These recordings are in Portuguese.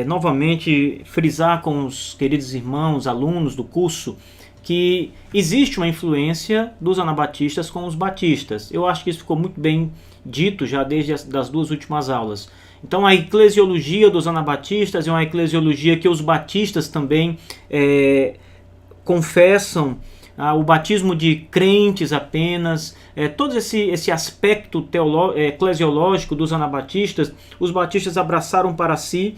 novamente frisar com os queridos irmãos, alunos do curso, que existe uma influência dos anabatistas com os batistas. Eu acho que isso ficou muito bem dito já desde das duas últimas aulas. Então a eclesiologia dos anabatistas é uma eclesiologia que os batistas também confessam, o batismo de crentes apenas, todo esse aspecto eclesiológico dos anabatistas, os batistas abraçaram para si.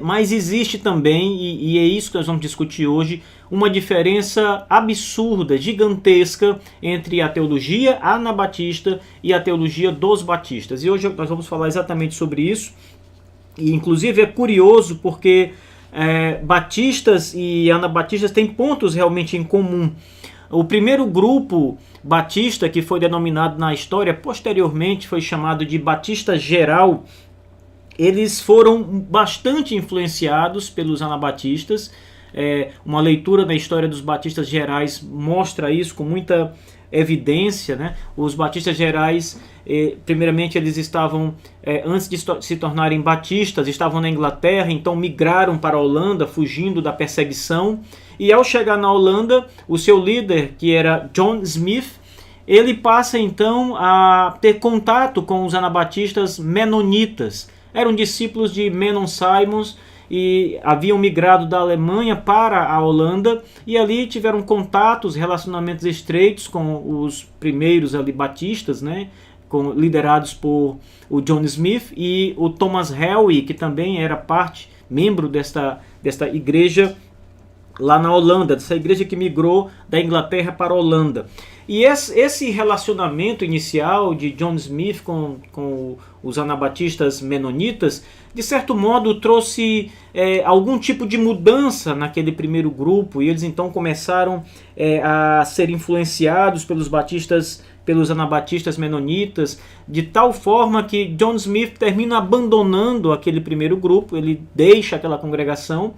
Mas existe também, e é isso que nós vamos discutir hoje, uma diferença absurda, gigantesca entre a teologia anabatista e a teologia dos batistas. E hoje nós vamos falar exatamente sobre isso. E inclusive é curioso porque batistas e anabatistas têm pontos realmente em comum. O primeiro grupo batista, que foi denominado na história, posteriormente foi chamado de Batista Geral. Eles foram bastante influenciados pelos anabatistas. Uma leitura da história dos batistas gerais mostra isso com muita evidência, né? Os batistas gerais, primeiramente eles estavam, antes de se tornarem batistas, estavam na Inglaterra, então migraram para a Holanda, fugindo da perseguição. E ao chegar na Holanda, o seu líder, que era John Smith, ele passa então a ter contato com os anabatistas menonitas. Eram discípulos de Menon Simons e haviam migrado da Alemanha para a Holanda e ali tiveram contatos, relacionamentos estreitos com os primeiros ali batistas, né, liderados por o John Smith e o Thomas Helwig, que também era membro desta igreja lá na Holanda, dessa igreja que migrou da Inglaterra para a Holanda. E esse relacionamento inicial de John Smith com os anabatistas menonitas, de certo modo trouxe algum tipo de mudança naquele primeiro grupo, e eles então começaram a ser influenciados pelos anabatistas menonitas, de tal forma que John Smith termina abandonando aquele primeiro grupo, ele deixa aquela congregação.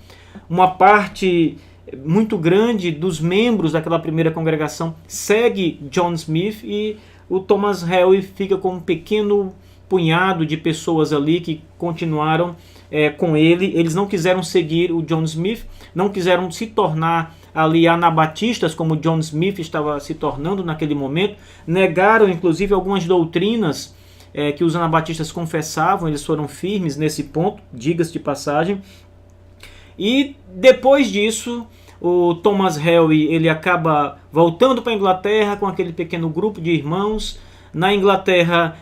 Uma parte muito grande dos membros daquela primeira congregação segue John Smith e o Thomas Helwig fica com um pequeno punhado de pessoas ali que continuaram com ele. Eles não quiseram seguir o John Smith, não quiseram se tornar ali anabatistas como John Smith estava se tornando naquele momento, negaram inclusive algumas doutrinas que os anabatistas confessavam. Eles foram firmes nesse ponto, diga-se de passagem. E depois disso, o Thomas Helwig ele acaba voltando para a Inglaterra com aquele pequeno grupo de irmãos. Na Inglaterra,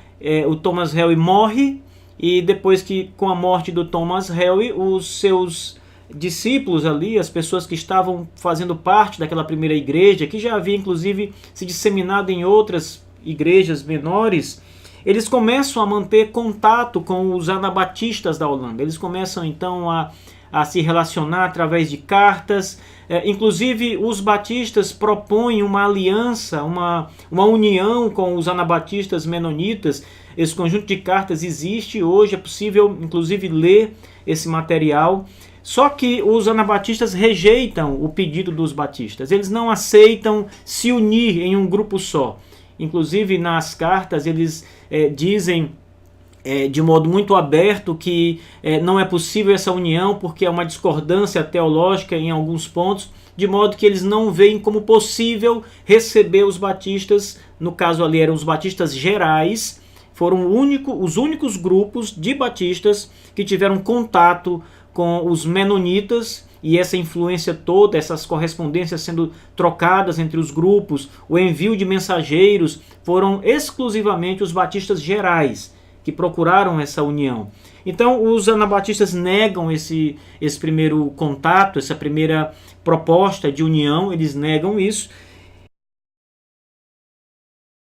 o Thomas Helwig morre, e depois que, com a morte do Thomas Helwig, os seus discípulos ali, as pessoas que estavam fazendo parte daquela primeira igreja, que já havia inclusive se disseminado em outras igrejas menores, eles começam a manter contato com os anabatistas da Holanda. Eles começam então a se relacionar através de cartas. Inclusive os batistas propõem uma aliança, uma união com os anabatistas menonitas. Esse conjunto de cartas existe hoje, é possível inclusive ler esse material. Só que os anabatistas rejeitam o pedido dos batistas, eles não aceitam se unir em um grupo só. Inclusive nas cartas eles dizem de modo muito aberto que não é possível essa união porque é uma discordância teológica em alguns pontos, de modo que eles não veem como possível receber os batistas. No caso ali eram os batistas gerais, foram os únicos grupos de batistas que tiveram contato com os menonitas, e essa influência toda, essas correspondências sendo trocadas entre os grupos, o envio de mensageiros, foram exclusivamente os batistas gerais que procuraram essa união. Então os anabatistas negam esse primeiro contato, essa primeira proposta de união, eles negam isso,